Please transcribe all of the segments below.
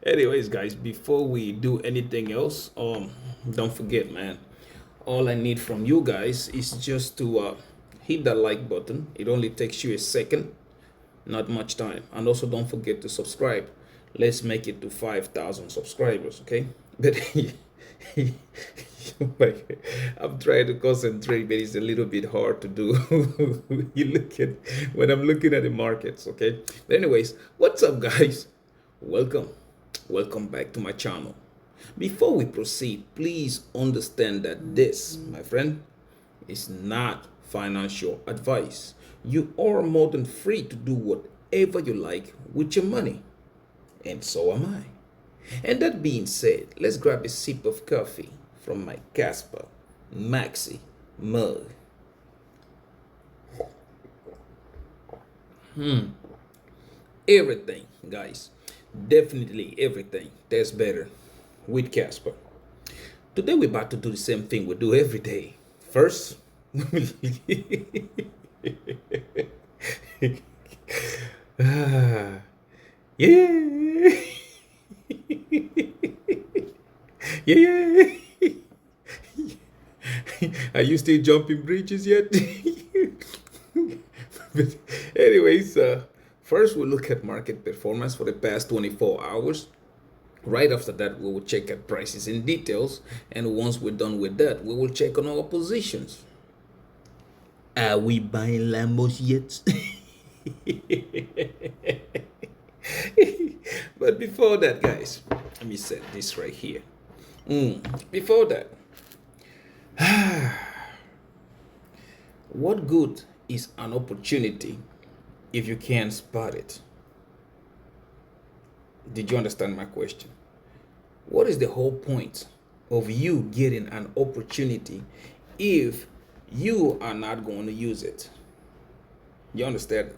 Anyways, guys, before we do anything else, don't forget, man. All I need from you guys is just to hit that like button. It only takes you a second, not much time. And also, don't forget to subscribe. Let's make it to 5,000 subscribers, okay? But like, I'm trying to concentrate, but it's a little bit hard to do. You look at when I'm looking at the markets, okay? But anyways, what's up, guys? Welcome, welcome back to my channel. Before we proceed, please understand that this, my friend, is not financial advice. You are more than free to do whatever you like with your money, and so am I. And that being said, let's grab a sip of coffee from my Kaspa Maxi mug. Everything, guys, definitely everything tastes better with Casper. Today we're about to do the same thing we do every day. First, yeah, yeah. Are you still jumping bridges yet? But anyways, first we'll look at market performance for the past 24 hours. Right after that, we will check at prices in details. And once we're done with that, we will check on our positions. Are we buying Lambos yet? But before that, guys, let me set this right here. Before that, what good is an opportunity if you can't spot it? Did you understand my question? What is the whole point of you getting an opportunity if you are not going to use it? You understand?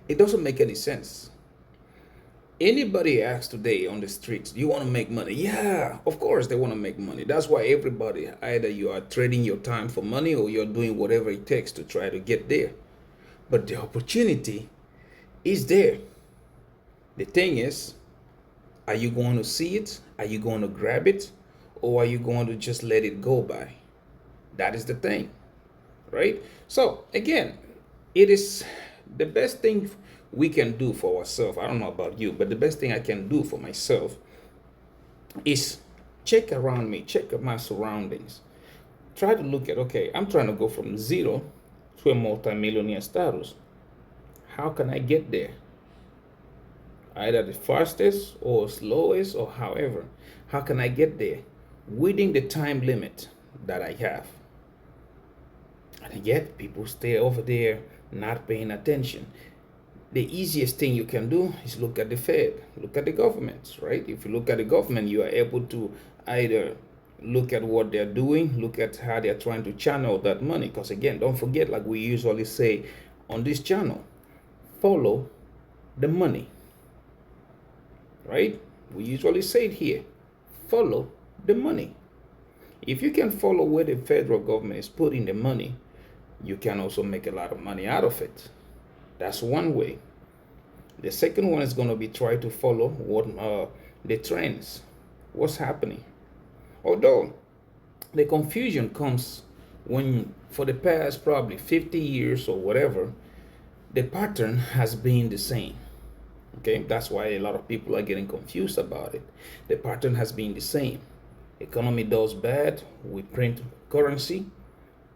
It doesn't make any sense. Anybody asks today on the streets, do you want to make money? Yeah, of course they want to make money. That's why everybody, either you are trading your time for money or you're doing whatever it takes to try to get there. But the opportunity is there. The thing is, are you going to see it? Are you going to grab it? Or are you going to just let it go by? That is the thing, right? So again, it is the best thing we can do for ourselves. I don't know about you, but the best thing I can do for myself is check around me, check my surroundings. Try to look at, okay, I'm trying to go from zero to a multi-millionaire status. How can I get there? Either the fastest or slowest or however. How can I get there within the time limit that I have? And yet people stay over there not paying attention. The easiest thing you can do is look at the Fed, look at the governments, right? If you look at the government, you are able to either look at what they're doing, look at how they're trying to channel that money. Because again, don't forget, like we usually say on this channel, follow the money, right? We usually say it here, follow the money. If you can follow where the federal government is putting the money, you can also make a lot of money out of it. That's one way. The second one is going to be try to follow what the trends, what's happening. Although the confusion comes when for the past probably 50 years or whatever, the pattern has been the same. Okay, that's why a lot of people are getting confused about it. The pattern has been the same. Economy does bad, we print currency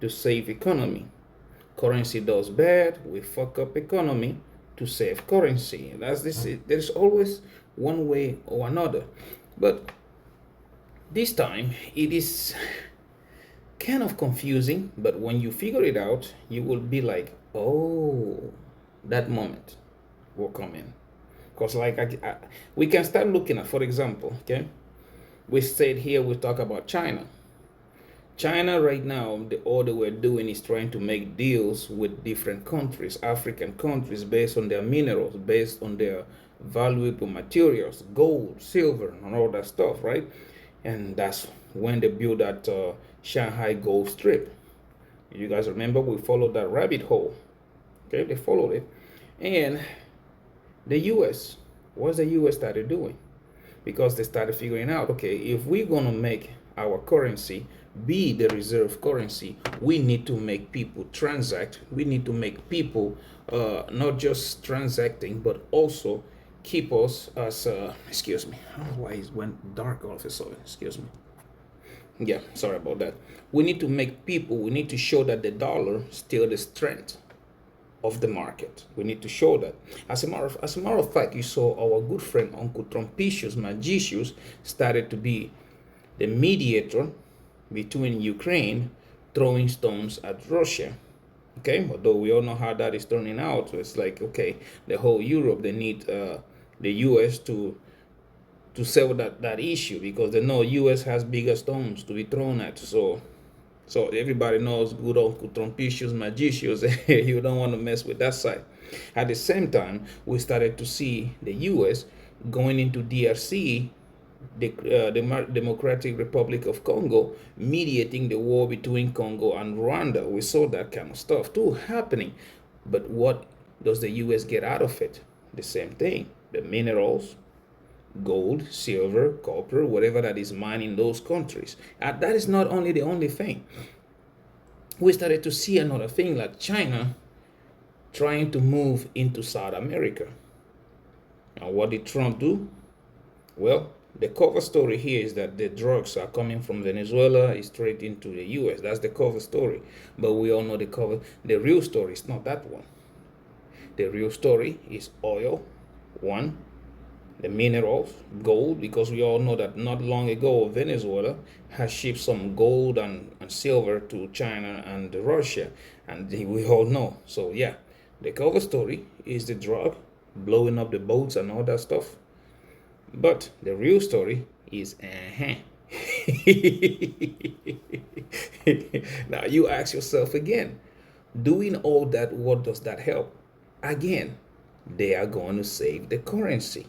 to save economy. Currency does bad, we fuck up economy to save currency. That's this. There's always one way or another. But this time it is kind of confusing, but when you figure it out, you will be like, oh, that moment will come in. Because like we can start looking at, for example, okay, we said here we talk about China. China right now, all they were doing is trying to make deals with different countries, African countries, based on their minerals, based on their valuable materials, gold, silver, and all that stuff, right? And that's when they built that Shanghai Gold Strip. You guys remember we followed that rabbit hole, okay? They followed it, and The US, what's the US started doing? Because they started figuring out, okay, if we're gonna make our currency be the reserve currency, we need to make people transact. We need to make people not just transacting, but also keep us as, excuse me, I don't know why it went dark all of a sudden, excuse me. Yeah, sorry about that. We need to make people, we need to show that the dollar still the strength of the market. We need to show that. As a matter of fact, you saw our good friend Uncle Trumpicius Magicius started to be the mediator between Ukraine throwing stones at Russia. Okay, although we all know how that is turning out. So it's like, okay, the whole Europe, they need the US to settle that issue, because they know US has bigger stones to be thrown at. So everybody knows good Uncle Trumpicius Magicius. You don't want to mess with that side. At the same time, we started to see the US going into DRC, the Democratic Republic of Congo, mediating the war between Congo and Rwanda. We saw that kind of stuff too happening. But what does the US get out of it? The same thing. The minerals, gold, silver, copper, whatever that is mined in those countries. And that is not only the only thing. We started to see another thing, like China trying to move into South America. And what did Trump do? Well, the cover story here is that the drugs are coming from Venezuela straight into the US. That's the cover story. But we all know the real story is not that one. The real story is oil, one, the minerals, gold, because we all know that not long ago Venezuela has shipped some gold and silver to China and Russia, and we all know. So yeah, the cover story is the drug blowing up the boats and all that stuff, but the real story is now you ask yourself again, doing all that, what does that help? Again, they are going to save the currency.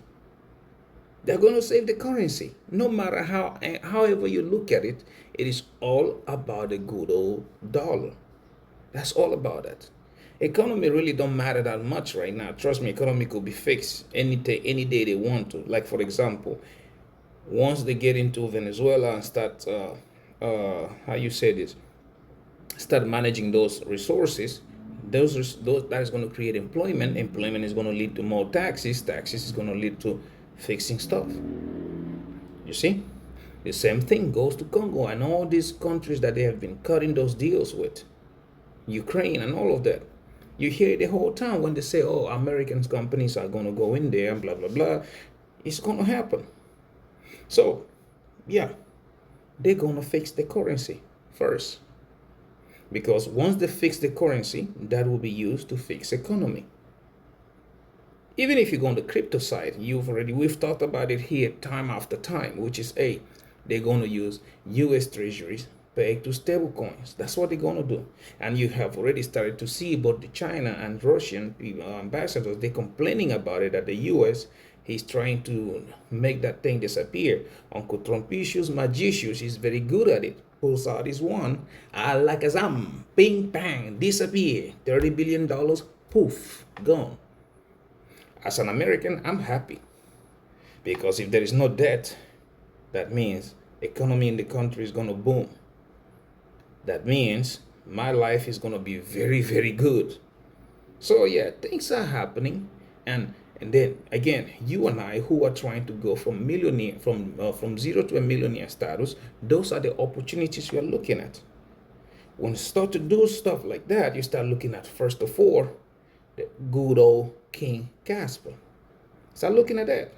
They're going to save the currency. No matter however you look at it, it is all about the good old dollar. That's all about it. Economy really don't matter that much right now. Trust me, economy could be fixed any day they want to. Like, for example, once they get into Venezuela and start, how you say this, start managing those resources, those that is going to create employment. Employment is going to lead to more taxes. Taxes is going to lead to fixing stuff. You see, the same thing goes to Congo and all these countries that they have been cutting those deals with, Ukraine and all of that. You hear it the whole time when they say, oh, American companies are going to go in there and blah blah blah. It's going to happen. So yeah, they're going to fix the currency first, because once they fix the currency, that will be used to fix economy. Even if you go on the crypto side, we've talked about it here time after time, which is they're going to use US treasuries pegged to stable coins. That's what they're going to do. And you have already started to see both the China and Russian ambassadors, they're complaining about it, that the US is trying to make that thing disappear. Uncle Trumpicius Magicius is very good at it. Pulls out his one, alakazam, ping bang, disappear. $30 billion, poof, gone. As an American, I'm happy, because if there is no debt, that means economy in the country is going to boom. That means my life is going to be very, very good. So yeah, things are happening, and then again, you and I who are trying to go from millionaire, from zero to a millionaire status, those are the opportunities you're looking at. When you start to do stuff like that, you start looking at, first of all, the good old King Kaspa. Start looking at that.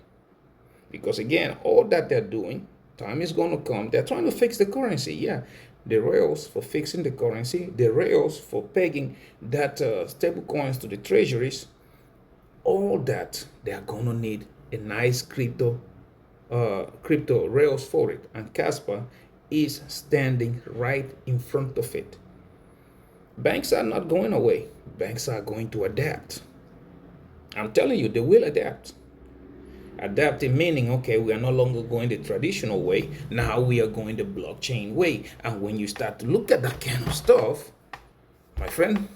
Because again, all that they're doing, time is going to come. They're trying to fix the currency. Yeah, the rails for fixing the currency, the rails for pegging that stable coins to the treasuries, all that, they are going to need a nice crypto rails for it. And Kaspa is standing right in front of it. Banks are not going away. Banks are going to adapt. I'm telling you, they will adapt. Adapting meaning, okay, we are no longer going the traditional way. Now we are going the blockchain way. And when you start to look at that kind of stuff, my friend,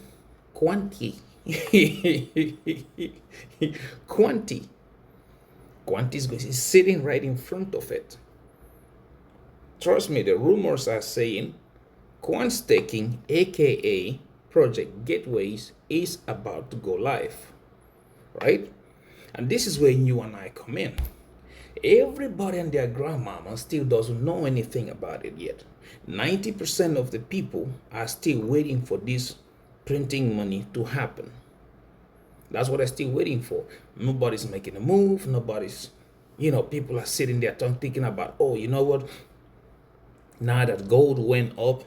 Quanti. Quanti is sitting right in front of it. Trust me, the rumors are saying Quant staking, aka Project Gateways, is about to go live, right? And this is where you and I come in. Everybody and their grandmama still doesn't know anything about it yet. 90% of the people are still waiting for this printing money to happen. That's what they're still waiting for. Nobody's making a move. Nobody's, people are sitting there thinking about, oh, you know what? Now that gold went up,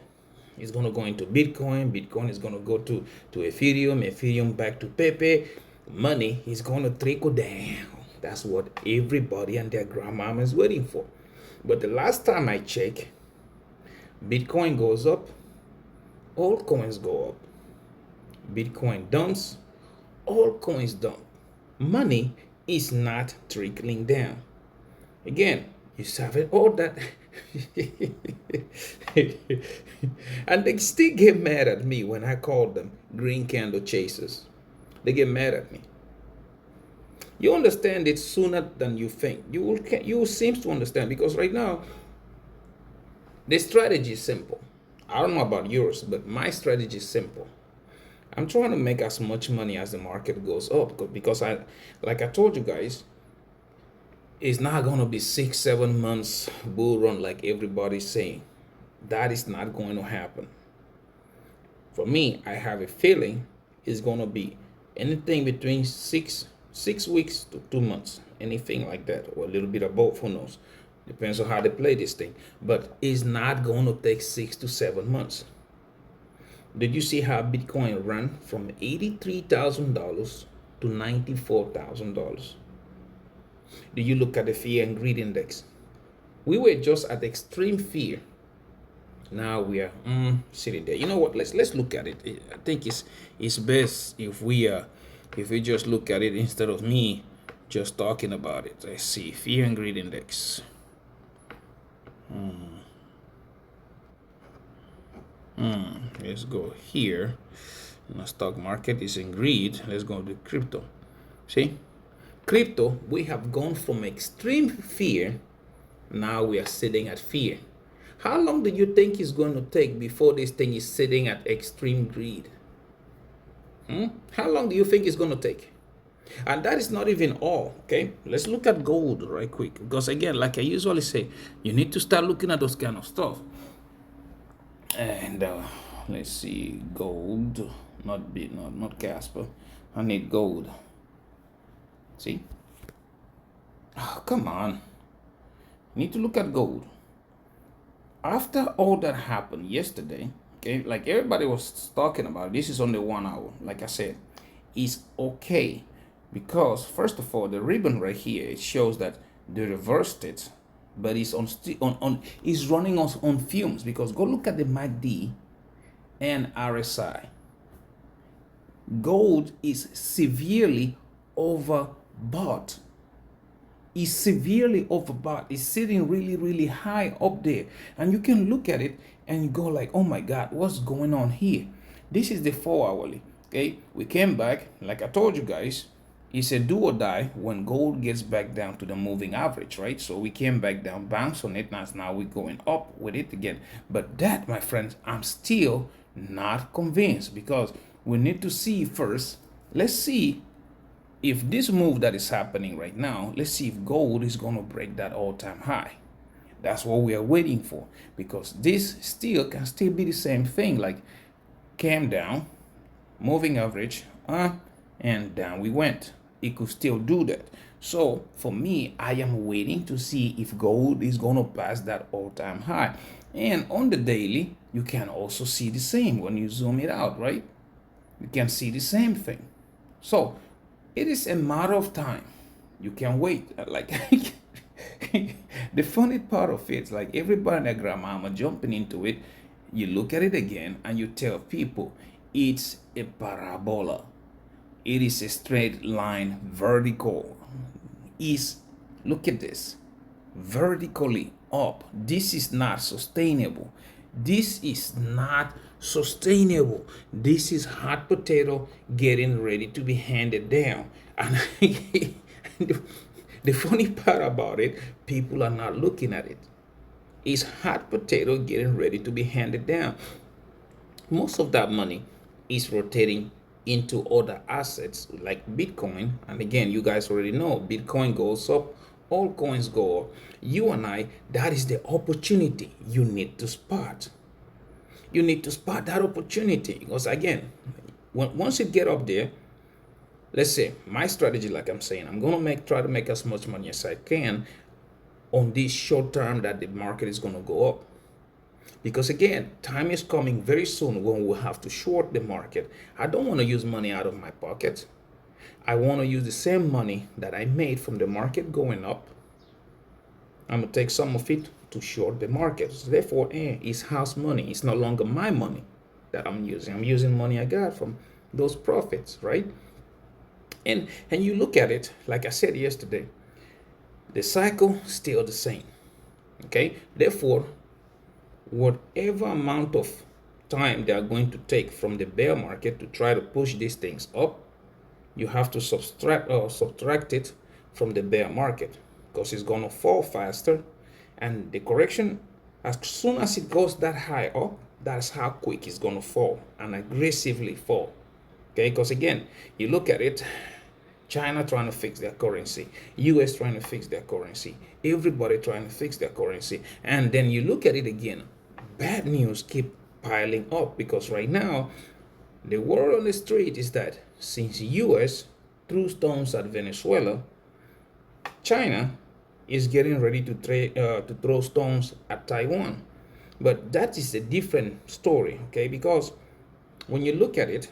it's going to go into Bitcoin. Bitcoin is going to go to Ethereum. Ethereum back to Pepe. Money is going to trickle down. That's what everybody and their grandmama is waiting for. But the last time I checked, Bitcoin goes up, altcoins go up. Bitcoin dumps, altcoins dump. Money is not trickling down. Again, you have it all that. And they still get mad at me when I call them green candle chasers. They get mad at me. You understand it sooner than you think. You seem to understand, because right now the strategy is simple. I don't know about yours, but my strategy is simple. I'm trying to make as much money as the market goes up, because like I told you guys, it's not going to be 6-7 months bull run like everybody's saying. That is not going to happen. For me, I have a feeling it's going to be anything between six weeks to 2 months, anything like that, or a little bit of both. Who knows? Depends on how they play this thing. But it's not going to take 6 to 7 months. Did you see how Bitcoin ran from $83,000 to $94,000? Do you look at the fear and greed index? We were just at extreme fear. Now we are sitting there. You know what? Let's look at it. I think it's best if we just look at it instead of me just talking about it. Let's see, fear and greed index. Let's go here. The stock market is in greed. Let's go to crypto. See, crypto, we have gone from extreme fear. Now we are sitting at fear. How long do you think it's going to take before this thing is sitting at extreme greed? How long do you think it's going to take? And that is not even all, okay? Let's look at gold right quick. Because again, like I usually say, you need to start looking at those kind of stuff. And let's see, gold, not Kaspa. I need gold. See? Oh, come on. You need to look at gold. After all that happened yesterday, okay, like everybody was talking about, this is only 1 hour. Like I said, it's okay, because first of all, the ribbon right here, it shows that they reversed it, but it's it's running on fumes. Because go look at the MACD and RSI. Gold is severely overbought. Is severely overbought. It's sitting really, really high up there. And you can look at it and you go like, oh my God, what's going on here? This is the 4 hourly. Okay, we came back, like I told you guys, it's a do or die when gold gets back down to the moving average, right? So we came back down, bounce on it, now we're going up with it again. But that, my friends, I'm still not convinced, because we need to see first. Let's see if this move that is happening right now, let's see if gold is going to break that all-time high. That's what we are waiting for, because this still can still be the same thing, like came down, moving average, and down we went. It could still do that. So for me, I am waiting to see if gold is going to pass that all-time high. And on the daily, you can also see the same when you zoom it out, right? You can see the same thing. So it is a matter of time. You can wait. Like the funny part of it is like everybody and their grandmama jumping into it. You look at it again and you tell people it's a parabola. It is a straight line, vertical. Look at this, vertically up. This is not sustainable. This is not sustainable. This is hot potato getting ready to be handed down. And the funny part about it, people are not looking at it. It's hot potato getting ready to be handed down. Most of that money is rotating into other assets like Bitcoin. And again, you guys already know Bitcoin goes up, all coins go up. You and I, that is the opportunity you need to spot. You need to spot that opportunity because again, once you get up there, let's say my strategy, like I'm saying, I'm gonna try to make as much money as I can on this short term that the market is gonna go up. Because again, time is coming very soon when we'll have to short the market. I don't want to use money out of my pocket. I want to use the same money that I made from the market going up. I'm going to take some of it to short the market. So therefore, it's house money. It's no longer my money that I'm using. I'm using money I got from those profits, right? And you look at it, like I said yesterday, the cycle still the same. Okay? Therefore, whatever amount of time they are going to take from the bear market to try to push these things up, you have to subtract it from the bear market because it's going to fall faster. And the correction, as soon as it goes that high up, that's how quick it's going to fall and aggressively fall. Okay, because again, you look at it, China trying to fix their currency, US trying to fix their currency, everybody trying to fix their currency. And then you look at it again, bad news keep piling up because right now the word on the street is that since US threw stones at Venezuela, China is getting ready to throw stones at Taiwan. But that is a different story, okay? Because when you look at it,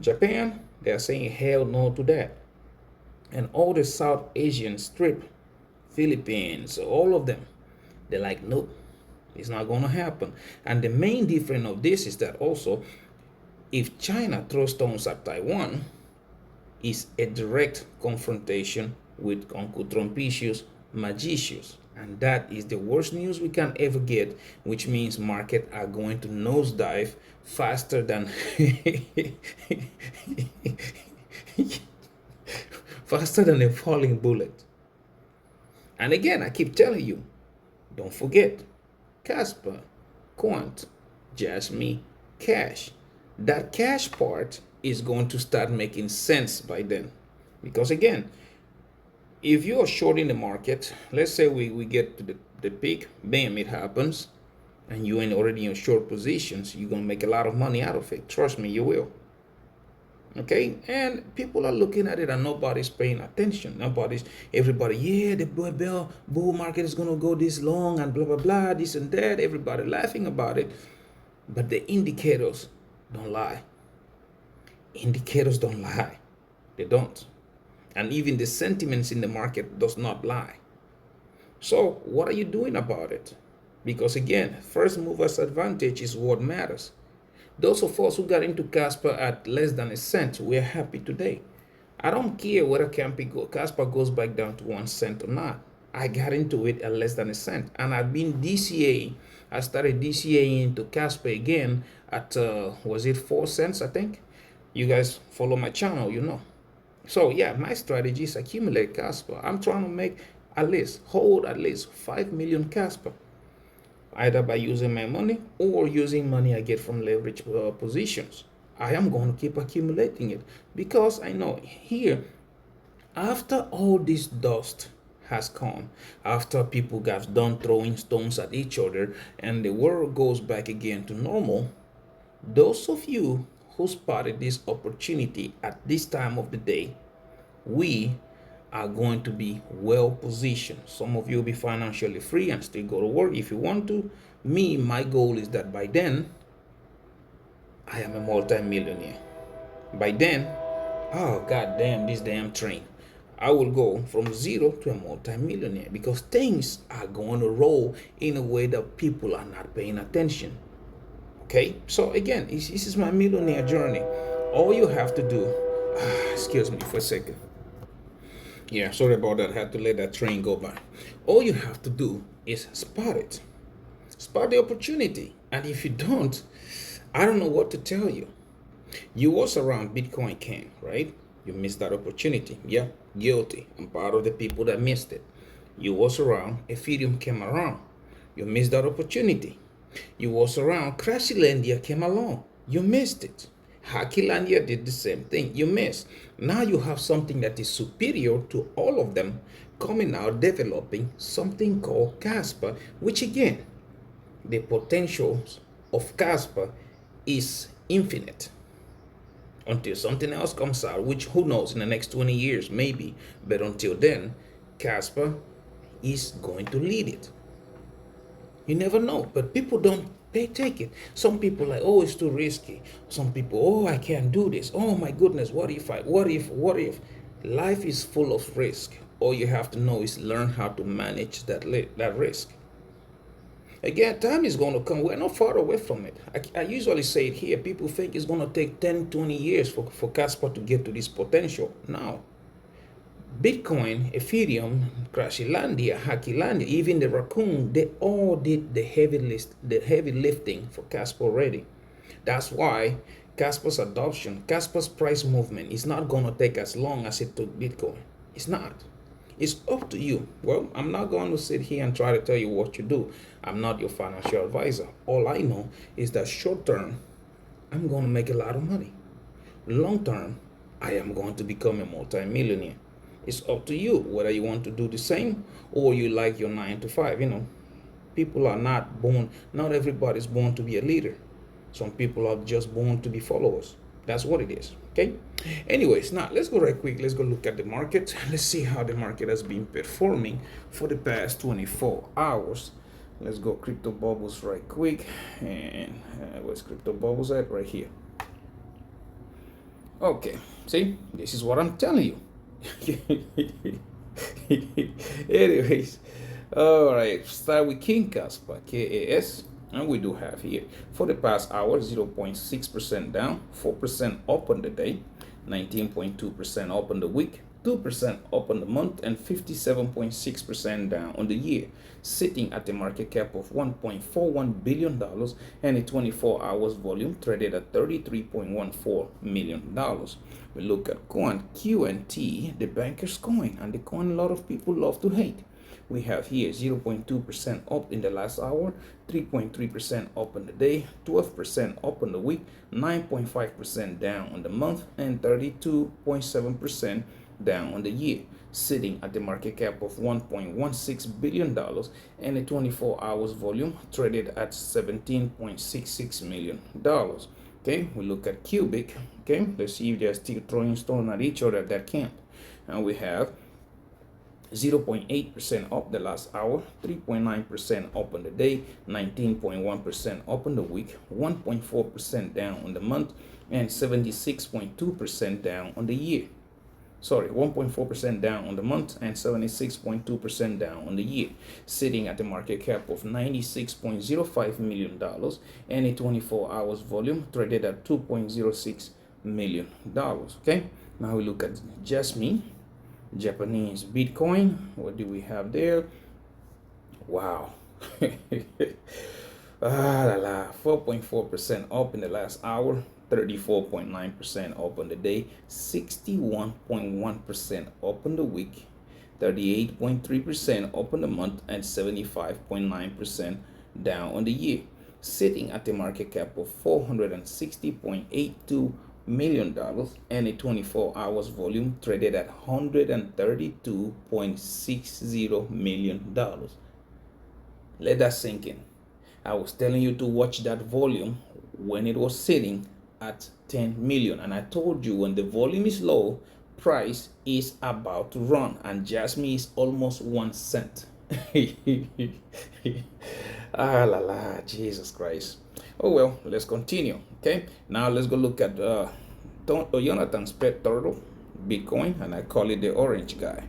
Japan, they are saying hell no to that. And all the South Asian strip, Philippines, all of them, they're like, nope, it's not going to happen. And the main difference of this is that also, if China throws stones at Taiwan, is a direct confrontation with Uncle Trumpicius Magicius. And that is the worst news we can ever get, which means market are going to nosedive faster than faster than a falling bullet. And again, I keep telling you, don't forget, Kaspa, Quant, Jasmine, Cash. That cash part is going to start making sense by then. Because again, if you are shorting the market, let's say we get to the peak, bam, it happens, and you ain't already in short positions, you're going to make a lot of money out of it. Trust me, you will. Okay, and people are looking at it and nobody's paying attention. Everybody, yeah, the bull market is gonna go this long and blah blah blah, this and that. Everybody laughing about it, but the indicators don't lie. Indicators don't lie. They don't, and even the sentiments in the market does not lie. So what are you doing about it? Because again, first movers advantage is what matters. Those of us who got into Kaspa at less than a cent, we're happy today. I don't care whether Kaspa goes back down to 1 cent or not. I got into it at less than a cent. And I've been DCA. I started DCA into Kaspa again at, was it 4 cents, I think? You guys follow my channel, you know. So yeah, my strategy is accumulate Kaspa. I'm trying to hold at least 5 million Kaspa, either by using my money or using money I get from leverage positions. I am going to keep accumulating it because I know here, after all this dust has come, after people got done throwing stones at each other and the world goes back again to normal, those of you who spotted this opportunity at this time of the day, we are going to be well positioned. Some of you will be financially free and still go to work if you want to. Me, my goal is that by then, I am a multi-millionaire. By then, oh god damn this damn train. I will go from zero to a multi-millionaire because things are going to roll in a way that people are not paying attention. Okay, so again, this is my millionaire journey. All you have to do, excuse me for a second. Yeah, sorry about that. I had to let that train go by. All you have to do is spot it. Spot the opportunity. And if you don't, I don't know what to tell you. You was around Bitcoin came, right? You missed that opportunity. Yeah, guilty. I'm part of the people that missed it. You was around Ethereum came around. You missed that opportunity. You was around Crashilandia came along. You missed it. Hackylandia did the same thing. You missed. Now you have something that is superior to all of them coming out developing something called Kaspa, which again, the potentials of Kaspa is infinite until something else comes out, which who knows in the next 20 years maybe, but until then, Kaspa is going to lead it. You never know, but people don't take it. Some people like, oh, it's too risky. Some people, oh, I can't do this. Oh my goodness, what if? Life is full of risk. All you have to know is learn how to manage that risk. Again, time is going to come. We're not far away from it. I usually say it here. People think it's going to take 10, 20 years for Kaspa to get to this potential. Now, Bitcoin, Ethereum, Crashilandia, Hackylandia, even the Raccoon, they all did the heavy lifting for Kaspa already. That's why Kaspa's adoption, Kaspa's price movement is not going to take as long as it took Bitcoin. It's not. It's up to you. Well, I'm not going to sit here and try to tell you what to do. I'm not your financial advisor. All I know is that short term, I'm going to make a lot of money. Long term, I am going to become a multi-millionaire. It's up to you whether you want to do the same or you like your 9 to 5. People are not born, not everybody's born to be a leader. Some people are just born to be followers. That's what it is. Okay. Anyways, now let's go right quick. Let's go look at the market. Let's see how the market has been performing for the past 24 hours. Let's go crypto bubbles right quick. And where's crypto bubbles at? Right here. Okay. See, this is what I'm telling you. Anyways, all right. Start with King Kaspa, KAS. And we do have here for the past hour 0.6% down, 4% up on the day, 19.2% up on the week, 2% up on the month, and 57.6% down on the year, sitting at a market cap of $1.41 billion and a 24 hours volume traded at $33.14 million. We look at coin QNT, the banker's coin, and the coin a lot of people love to hate. We have here 0.2% up in the last hour, 3.3% up on the day, 12% up on the week, 9.5% down on the month, and 32.7% down on the year, sitting at the market cap of $1.16 billion and a 24 hours volume traded at $17.66 million. Okay, we look at Cubic. Okay, let's see if they're still throwing stone at each other at that camp. And we have 0.8% up the last hour, 3.9% up on the day, 19.1% up on the week, 1.4% down on the month, and 76.2% down on the year. Sorry, 1.4% down on the month and 76.2% down on the year, sitting at the market cap of $96.05 million and a 24 hours volume traded at $2.06 million. Okay, now we look at Jasmine. Japanese Bitcoin. What do we have there? Wow. 4.4% up in the last hour, 34.9% up on the day, 61.1% up on the week, 38.3% up on the month, and 75.9% down on the year, sitting at a market cap of $460.82 million and a 24 hours volume traded at $132.60 million. Let that sink in. I was telling you to watch that volume when it was sitting at 10 million, and I told you when the volume is low, price is about to run, and Jasmine is almost 1 cent. Jesus Christ. Oh well, let's continue. Okay, now let's go look at Jonathan's pet turtle, Bitcoin, and I call it the orange guy.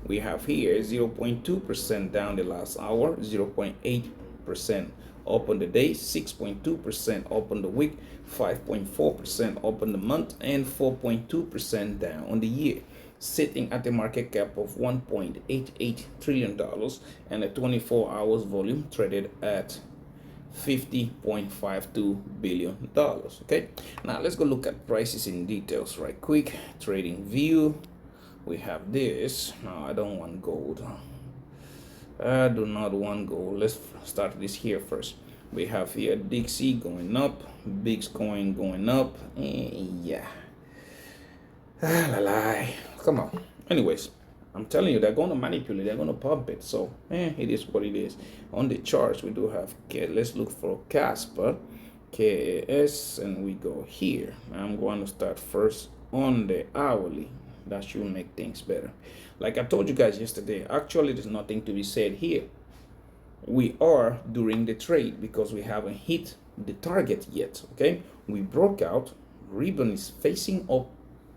We have here 0.2% down the last hour, 0.8% up on the day, 6.2% up on the week, 5.4% up on the month, and 4.2% down on the year, sitting at the market cap of $1.88 trillion and a 24 hours volume traded at $50.52 billion. Okay, now let's go look at prices in details right quick. Trading view, we have this. No, I don't want gold. I do not want gold. Let's start this here first. We have here Dixie going up, Big's coin going up. Yeah. Come on. Anyways, I'm telling you, they're going to manipulate, they're going to pump it. So, it is what it is. On the charts, we do have, let's look for Kaspa, KAS, and we go here. I'm going to start first on the hourly. That should make things better. Like I told you guys yesterday, actually, there's nothing to be said here. We are during the trade because we haven't hit the target yet, okay? We broke out, ribbon is facing up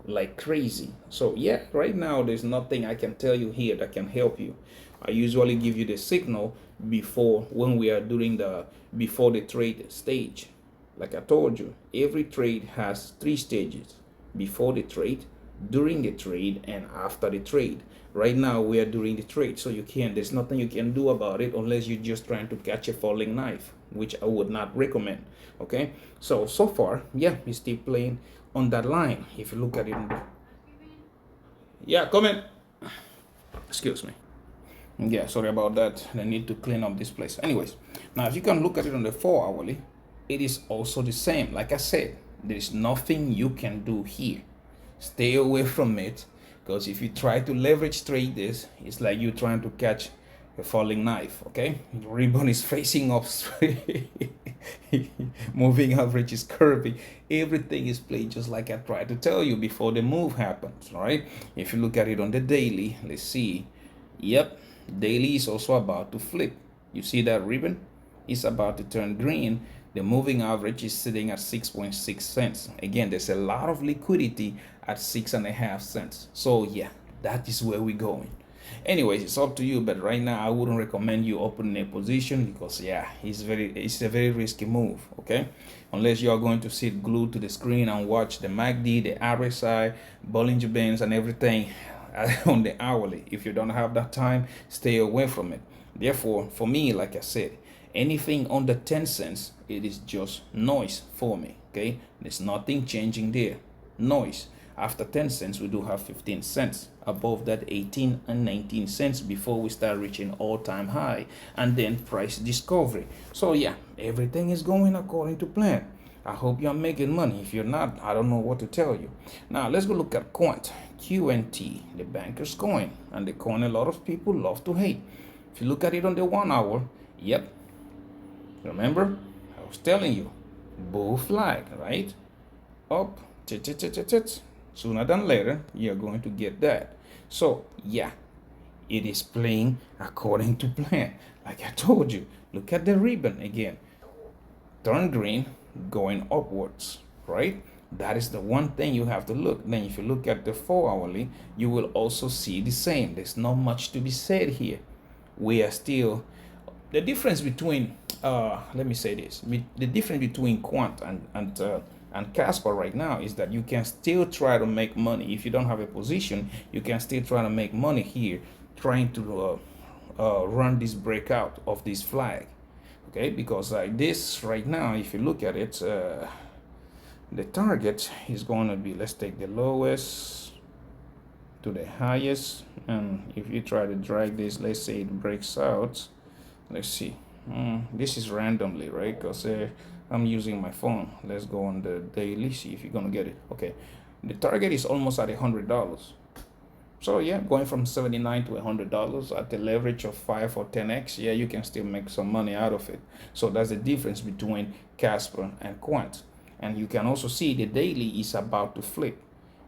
like crazy. So yeah, right now there's nothing I can tell you here that can help you. I usually give you the signal before when we are doing before the trade stage. Like I told you, every trade has 3 stages: before the trade, during the trade, and after the trade. Right now we are during the trade, so there's nothing you can do about it unless you're just trying to catch a falling knife, which I would not recommend. Okay, so far, yeah, we're still playing on that line. If you look at it, yeah, comment. Excuse me. Yeah, sorry about that. I need to clean up this place. Anyways, now if you can look at it on the 4 hourly, it is also the same. Like I said, there is nothing you can do here. Stay away from it, because if you try to leverage trade this, it's like you trying to catch a falling knife. Okay, the ribbon is facing up straight. Moving average is curving. Everything is played just like I tried to tell you before the move happens. All right, if you look at it on the daily, let's see. Yep, daily is also about to flip. You see that ribbon? It's about to turn green. The moving average is sitting at 6.6 cents. Again, there's a lot of liquidity at 6.5 cents. So yeah, that is where we're going. Anyways, it's up to you, but right now I wouldn't recommend you opening a position because yeah, it's a very risky move. Okay, unless you are going to sit glued to the screen and watch the MACD, the RSI, Bollinger Bands, and everything on the hourly. If you don't have that time, stay away from it. Therefore, for me, like I said, anything under 10 cents, it is just noise for me. Okay, there's nothing changing there. Noise. After 10 cents, we do have 15 cents. Above that, 18 and 19 cents before we start reaching all-time high, and then price discovery. So yeah, everything is going according to plan. I hope you're making money. If you're not, I don't know what to tell you. Now let's go look at Quant, QNT, the banker's coin, and the coin a lot of people love to hate. If you look at it on the 1 hour, yep, remember I was telling you, bull flag, right? Up, sooner than later, you're going to get that. So yeah, it is playing according to plan. Like I told you, look at the ribbon again. Turn green, going upwards, right? That is the one thing you have to look. Then if you look at the 4 hourly, you will also see the same. There's not much to be said here. We are still, the difference between, let me say this, the difference between Quant and Kaspa right now is that you can still try to make money. If you don't have a position, you can still try to make money here, trying to run this breakout of this flag. Okay, because like this right now, if you look at it, the target is going to be, let's take the lowest to the highest, and if you try to drag this, let's say it breaks out, let's see, this is randomly, right? Because I'm using my phone. Let's go on the daily, see if you're gonna get it. Okay, the target is almost at $100. So yeah, going from $79 to $100 at the leverage of 5 or 10x, yeah, you can still make some money out of it. So that's the difference between Kaspa and Quant. And you can also see the daily is about to flip.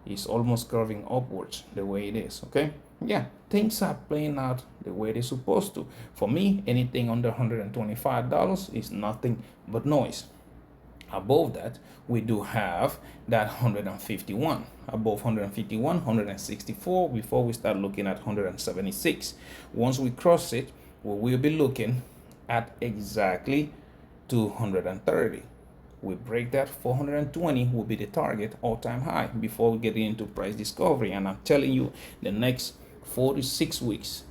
It's almost curving upwards the way it is. Okay, yeah, things are playing out the way they're supposed to. For me, anything under $125 is nothing but noise. Above that, we do have that 151. Above 151, 164 before we start looking at 176. Once we cross it, we will be looking at exactly 230. We break that, 420 will be the target, all-time high, before we get into price discovery. And I'm telling you, the next 4 to 6 weeks,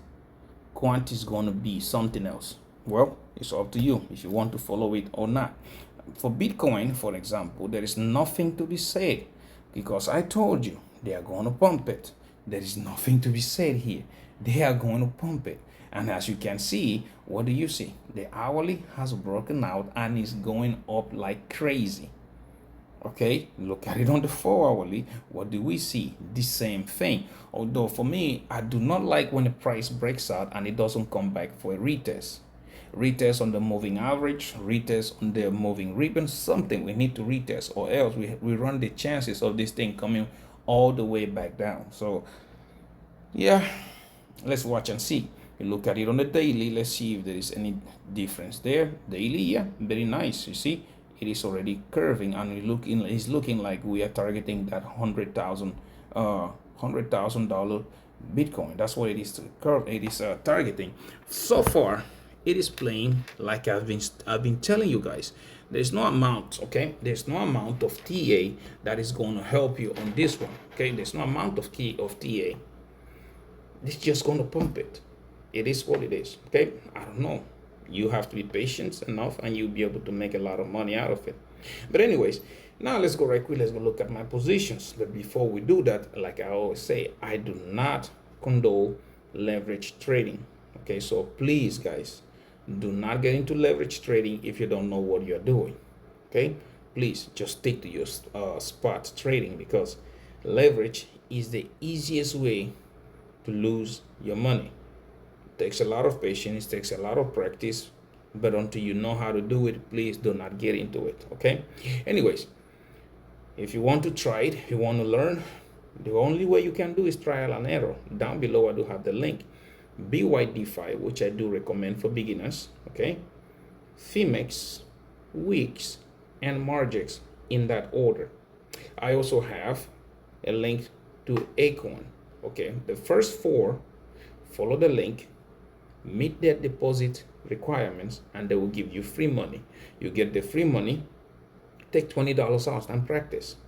Quant is going to be something else. Well, It's up to you if you want to follow it or not. For Bitcoin, for example, there is nothing to be said because I told you they are going to pump it. There is nothing to be said here. They are going to pump it. And as you can see, what do you see? The hourly has broken out and is going up like crazy. Okay, look at it on the 4 hourly. What do we see? The same thing. Although for me, I do not like when the price breaks out and it doesn't come back for a retest. Retest on the moving average, retest on the moving ribbon, something we need to retest, or else we run the chances of this thing coming all the way back down. So yeah, let's watch and see. You look at it on the daily. Let's see if there is any difference there. Daily, yeah, very nice. You see, it is already curving, and it's looking like we are targeting that $100,000 Bitcoin. That's what it is targeting. So far, it is playing like I've been telling you guys. There's no amount, okay? There's no amount of TA that is going to help you on this one, okay? There's no amount of TA. It's just going to pump it. It is what it is, okay? I don't know. You have to be patient enough and you'll be able to make a lot of money out of it. But anyways, now let's go right quick. Let's go look at my positions. But before we do that, like I always say, I do not condone leverage trading. Okay, so please, guys, do not get into leverage trading if you don't know what you're doing. Okay, please just stick to your spot trading, because leverage is the easiest way to lose your money. It takes a lot of patience, it takes a lot of practice, but until you know how to do it, please do not get into it. Okay, anyways, if you want to try it, if you want to learn, the only way you can do is trial and error. Down below I do have the link. Bydfi, which I do recommend for beginners, okay? Phemex, Wix, and Margex in that order. I also have a link to Acorn, okay? The first four, follow the link, meet their deposit requirements, and they will give you free money. You get the free money, take $20 out and practice.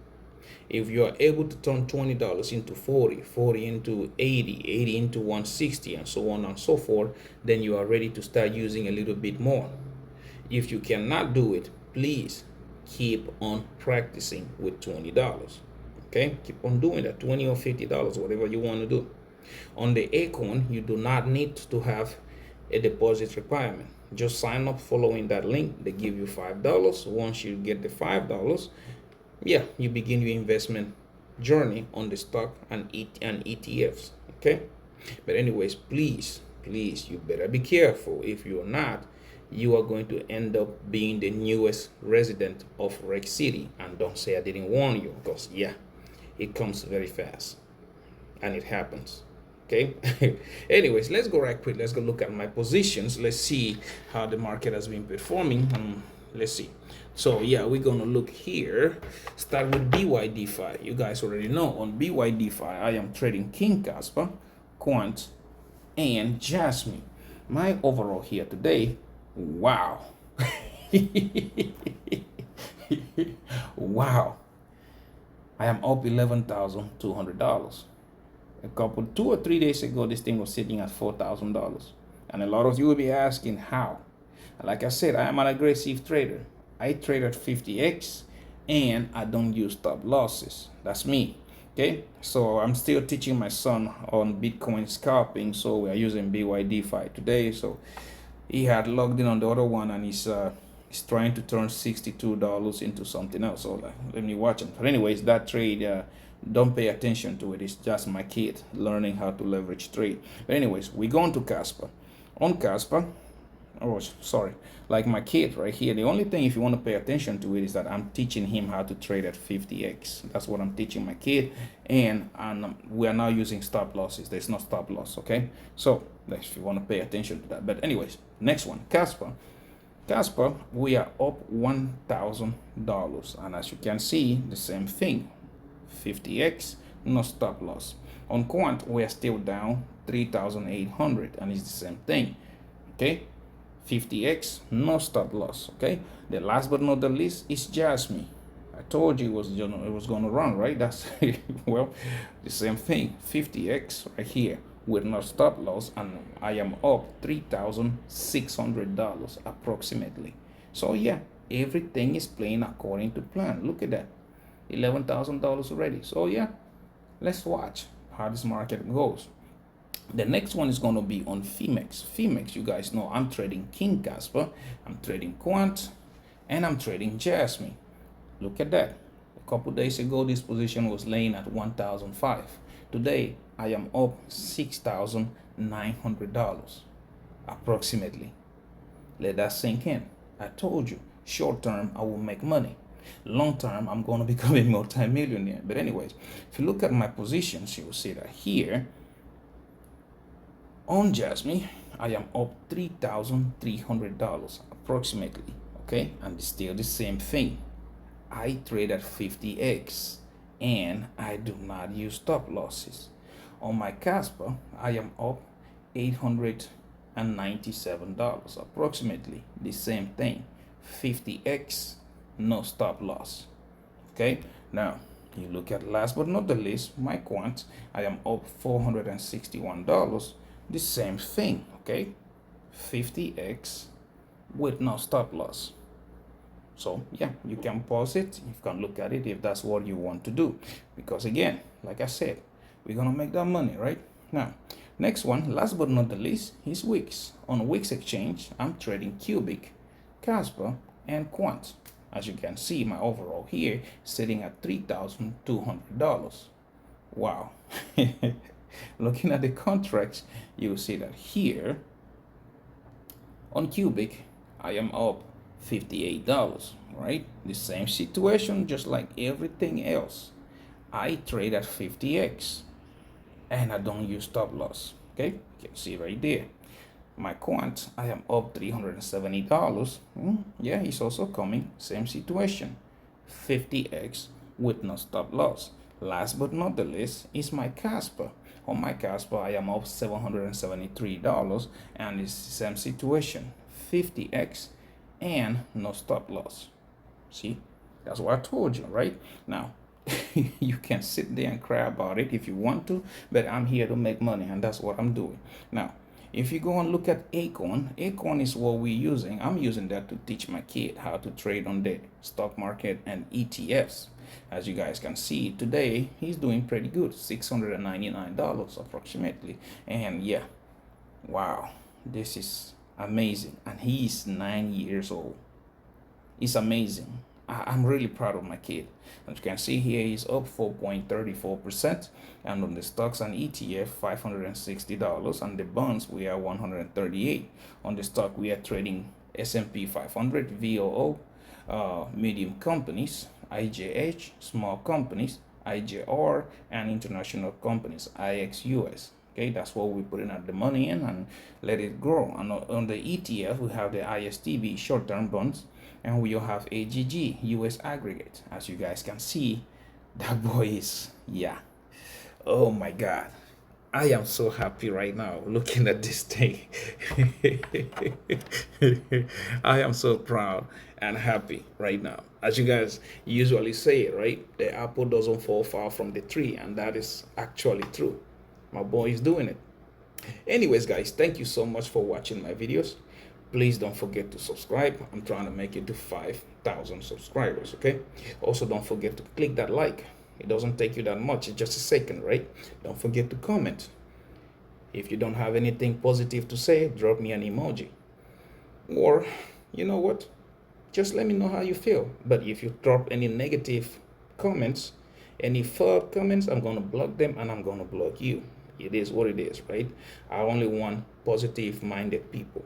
If you are able to turn $20 into 40, 40 into 80, 80 into 160, and so on and so forth, then you are ready to start using a little bit more. If you cannot do it, please keep on practicing with $20. Okay, keep on doing that, $20 or $50, whatever you want to do. On the Acorn, you do not need to have a deposit requirement. Just sign up following that link. They give you $5. Once you get the $5, yeah, you begin your investment journey on the stock and ETFs. Okay, but anyways, please, you better be careful. If you're not, you are going to end up being the newest resident of Rec City. And don't say I didn't warn you, because yeah, it comes very fast and it happens. Okay, anyways, let's go right quick. Let's go look at my positions. Let's see how the market has been performing. Let's see. So yeah, we're gonna look here. Start with Bydfi. You guys already know on Bydfi I am trading King Kaspa, Quant, and Jasmine. My overall here today, wow. Wow, I am up $11,200. A couple 2 or 3 days ago, this thing was sitting at $4,000, and a lot of you will be asking how. Like I said, I am an aggressive trader. I trade at 50x and I don't use stop losses. That's me. Okay, so I'm still teaching my son on Bitcoin scalping, so we are using Bydfi today. So he had logged in on the other one, and he's trying to turn $62 into something else. So let me watch him. But anyways, that trade, don't pay attention to it. It's just my kid learning how to leverage trade. But anyways, we go on to Kaspa. On Kaspa, oh sorry, like my kid right here, the only thing, if you want to pay attention to it, is that I'm teaching him how to trade at 50x. That's what I'm teaching my kid, and we are now using stop losses. There's no stop loss. Okay, so if you want to pay attention to that. But anyways, next one, Kaspa, we are up $1,000, and as you can see, the same thing, 50x, no stop loss. On Quant, we are still down 3,800, and it's the same thing. Okay, 50x, no stop loss. Okay, the last but not the least is Jasmine. I told you it was going to run, right? That's well, the same thing, 50x right here, with no stop loss, and I am up $3,600 approximately. So yeah, everything is playing according to plan. Look at that, $11,000 already. So yeah, let's watch how this market goes. The next one is going to be on Phemex. Phemex, you guys know I'm trading King Kaspa, I'm trading Quant, and I'm trading Jasmine. Look at that. A couple days ago, this position was laying at 1,005. Today, I am up $6,900 approximately. Let that sink in. I told you, short term, I will make money. Long term, I'm going to become a multi-millionaire. But anyways, if you look at my positions, you will see that here, on Jasmine, I am up $3,300 approximately, okay? And it's still the same thing. I trade at 50x and I do not use stop losses. On my Kaspa, I am up $897 approximately, the same thing. 50x, no stop loss, okay? Now, you look at last but not the least, my Quant, I am up $461, the same thing, okay? 50x with no stop loss. So yeah, you can pause it, you can look at it if that's what you want to do, because again, like I said, we're gonna make that money, right? Now, next one, last but not the least, is Wix. On Wix exchange, I'm trading Cubic, Kaspa, and Quant. As you can see, my overall here sitting at $3,200. Wow. Looking at the contracts, you will see that here on Cubic, I am up $58, right? The same situation, just like everything else. I trade at 50x and I don't use stop loss, okay? You can see right there. My Quant, I am up $370. Yeah, it's also coming, same situation, 50x with no stop loss. Last but not the least is my Kaspa. On my Kaspa, I am up $773 and it's the same situation, 50x and no stop loss. See, that's what I told you, right? Now, you can sit there and cry about it if you want to, but I'm here to make money and that's what I'm doing. Now, if you go and look at Acorn, Acorn is what we're using. I'm using that to teach my kid how to trade on the stock market and ETFs. As you guys can see, today he's doing pretty good, $699 approximately. And yeah, wow, this is amazing. And he's 9 years old. It's amazing. I'm really proud of my kid. As you can see here, he's up 4.34%, and on the stocks and ETF, $560, and the bonds we are 138. On the stock, we are trading S&P 500, VOO, medium companies, IJH, small companies, IJR, and international companies, IXUS. Okay, that's what we're putting out the money in and let it grow. And on the ETF, we have the ISTB short-term bonds, and we have AGG US aggregate. As you guys can see, that boy is, yeah, oh my god, I am so happy right now looking at this thing. I am so proud and happy right now. As you guys usually say, right, the apple doesn't fall far from the tree, and that is actually true. My boy is doing it. Anyways, guys, thank you so much for watching my videos. Please don't forget to subscribe. I'm trying to make it to 5,000 subscribers, okay? Also, don't forget to click that like. It doesn't take you that much. It's just a second, right? Don't forget to comment. If you don't have anything positive to say, drop me an emoji. Or, you know what? Just let me know how you feel. But if you drop any negative comments, any third comments, I'm going to block them and I'm going to block you. It is what it is, right? I only want positive-minded people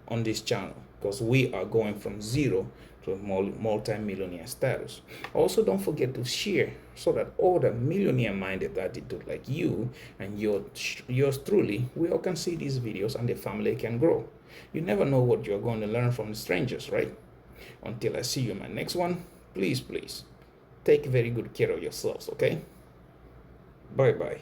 on this channel because we are going from zero to multi-millionaire status. Also, don't forget to share so that all the millionaire-minded attitude like you and yours truly, we all can see these videos and the family can grow. You never know what you're going to learn from the strangers, right? Until I see you in my next one, please, please, take very good care of yourselves, okay? Bye-bye.